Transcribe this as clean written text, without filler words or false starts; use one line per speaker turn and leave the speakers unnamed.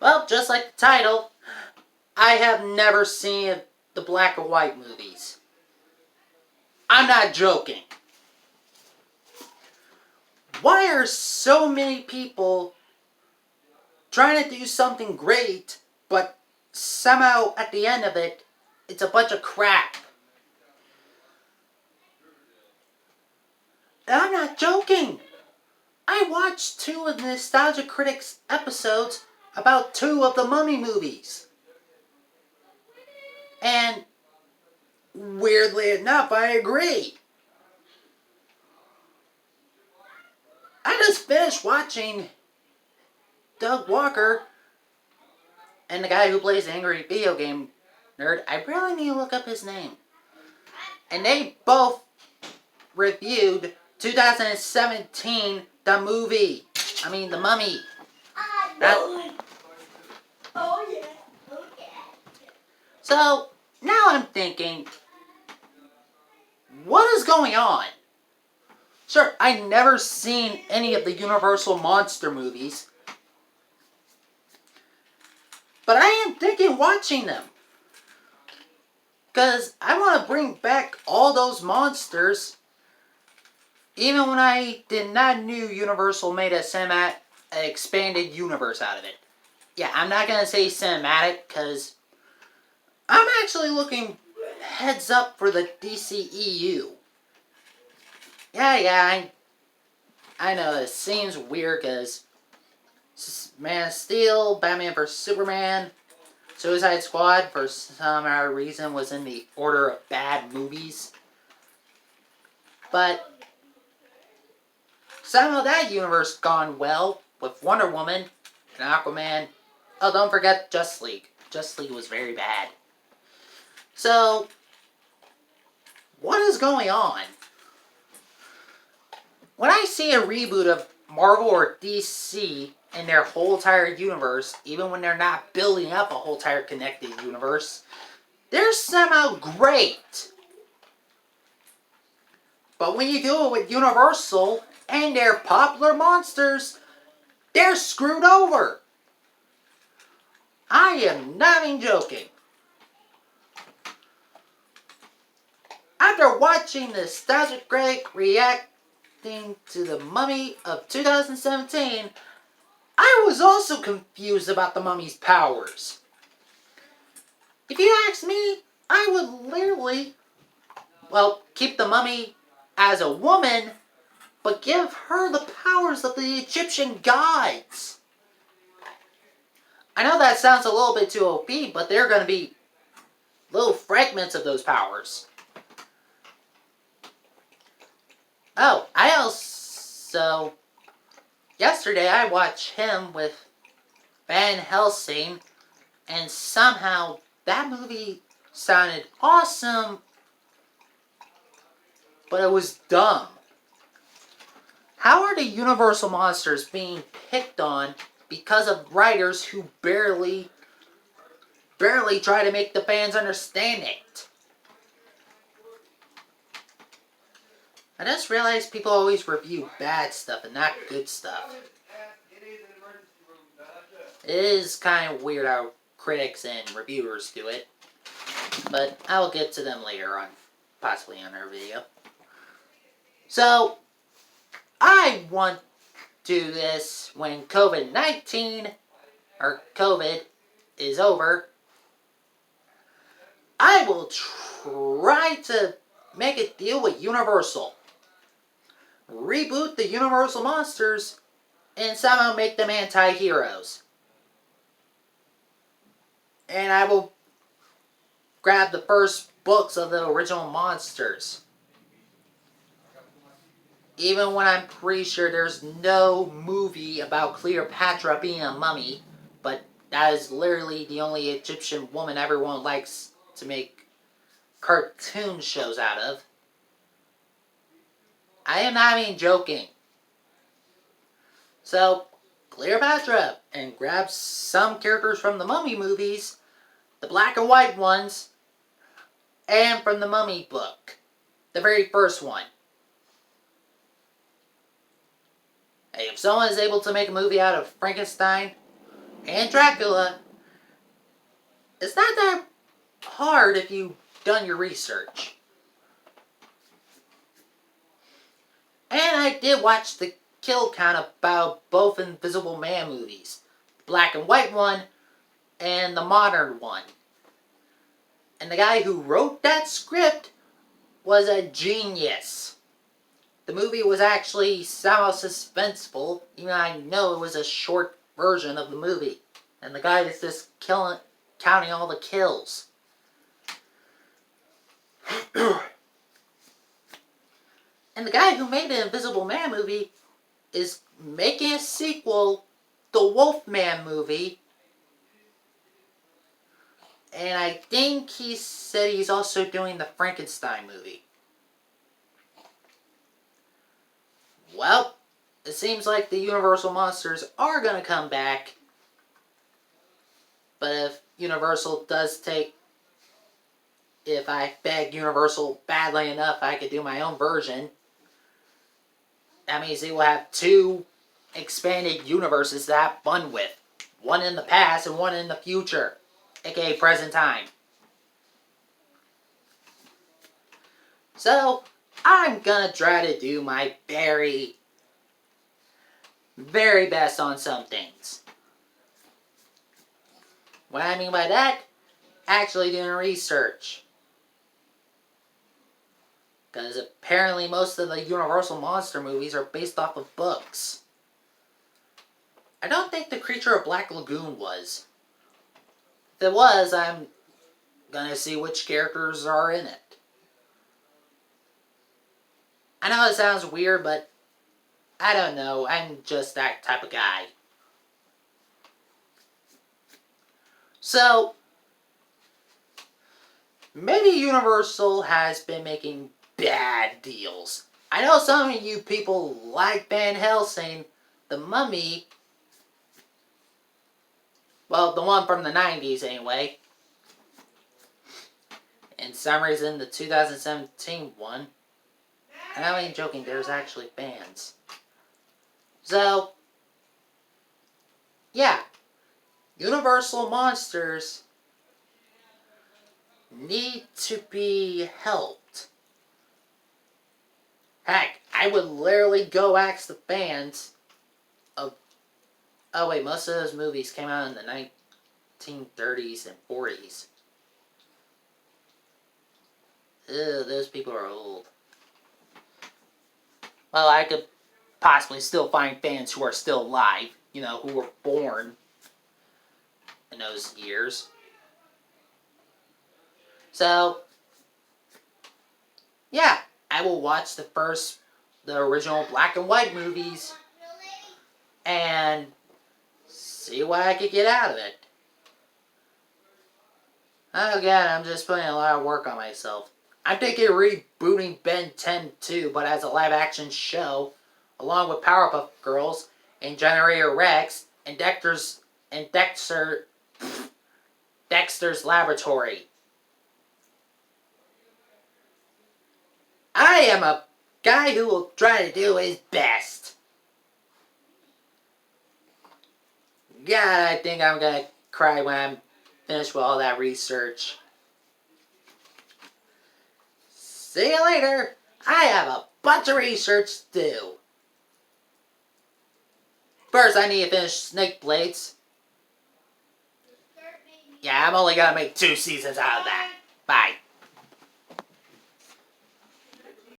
Well, just like the title, I have never seen the black and white movies. I'm not joking. Why are so many people trying to do something great, but somehow at the end of it, it's a bunch of crap? And I'm not joking. I watched 2 of the Nostalgia Critics episodes about 2 of the Mummy movies. And weirdly enough, I agree. I just finished watching Doug Walker and the guy who plays the angry video game nerd. I really need to look up his name. And they both reviewed 2017, the movie. The Mummy.
Oh yeah. Okay.
So, now I'm thinking, what is going on? Sure, I never seen any of the Universal Monster movies, but I am thinking watching them. Because I want to bring back all those monsters, even when I did not know Universal made a expanded universe out of it. Yeah, I'm not going to say cinematic, because I'm actually looking heads up for the DCEU. Yeah, I know it seems weird because Man of Steel, Batman vs. Superman, Suicide Squad, for some odd reason, was in the order of bad movies. But somehow that universe gone well with Wonder Woman and Aquaman. Oh, don't forget Justice League. Justice League was very bad. So, what is going on? When I see a reboot of Marvel or DC in their whole entire universe, even when they're not building up a whole entire connected universe, they're somehow great. But when you do it with Universal and their popular monsters, they're screwed over. I am not even joking. After watching the Nostalgia Critic reacting to the Mummy of 2017, I was also confused about the Mummy's powers. If you ask me, I would literally, keep the Mummy as a woman, but give her the powers of the Egyptian gods. I know that sounds a little bit too OP, but they're going to be little fragments of those powers. Oh, I also... Yesterday I watched him with Van Helsing, and somehow that movie sounded awesome, but it was dumb. How are the Universal Monsters being picked on because of writers who barely try to make the fans understand it? I just realized people always review bad stuff and not good stuff. It is kind of weird how critics and reviewers do it, but I'll get to them later on, possibly on our video. So, I want to do this when COVID-19, or COVID, is over. I will try to make a deal with Universal. Reboot the Universal Monsters and somehow make them anti-heroes. And I will grab the first books of the original monsters. Even when I'm pretty sure there's no movie about Cleopatra being a mummy, but that is literally the only Egyptian woman everyone likes to make cartoon shows out of. I am not even joking. So, Cleopatra, and grab some characters from the Mummy movies, the black and white ones, and from the Mummy book, the very first one. Hey, if someone is able to make a movie out of Frankenstein, and Dracula, it's not that hard if you've done your research. And I did watch the kill count about both Invisible Man movies. The black and white one and the modern one. And the guy who wrote that script was a genius. The movie was actually somehow suspenseful, even though I know it was a short version of the movie. And the guy is just counting all the kills. And the guy who made the Invisible Man movie is making a sequel, the Wolfman movie. And I think he said he's also doing the Frankenstein movie. Well, it seems like the Universal monsters are going to come back. But if Universal does if I beg Universal badly enough, I could do my own version. That means they will have two expanded universes to have fun with. One in the past and one in the future. AKA present time. So, I'm gonna try to do my very, very best on some things. What I mean by that, actually doing research. Because apparently most of the Universal Monster movies are based off of books. I don't think The Creature of Black Lagoon was. If it was, I'm gonna see which characters are in it. I know it sounds weird, but I don't know. I'm just that type of guy. So, maybe Universal has been making bad deals. I know some of you people like Van Helsing, The Mummy. Well, the one from the 90s anyway. And for some reason, the 2017 one. And I ain't joking, there's actually fans. So, yeah. Universal Monsters need to be helped. Heck, I would literally go ask the fans of... Oh wait, most of those movies came out in the 1930s and 40s. Ugh, those people are old. Well, I could possibly still find fans who are still alive. You know, who were born in those years. So, yeah, I will watch the original black and white movies and see what I could get out of it. Again, I'm just putting a lot of work on myself. I'm thinking of rebooting Ben 10 too, but as a live action show, along with Powerpuff Girls and Generator Rex and Dexter's Laboratory. I am a guy who will try to do his best. God, I think I'm gonna cry when I'm finished with all that research. See you later. I have a bunch of research to do. First, I need to finish Snake Blades. Yeah, I'm only gonna make 2 seasons out of that. Bye.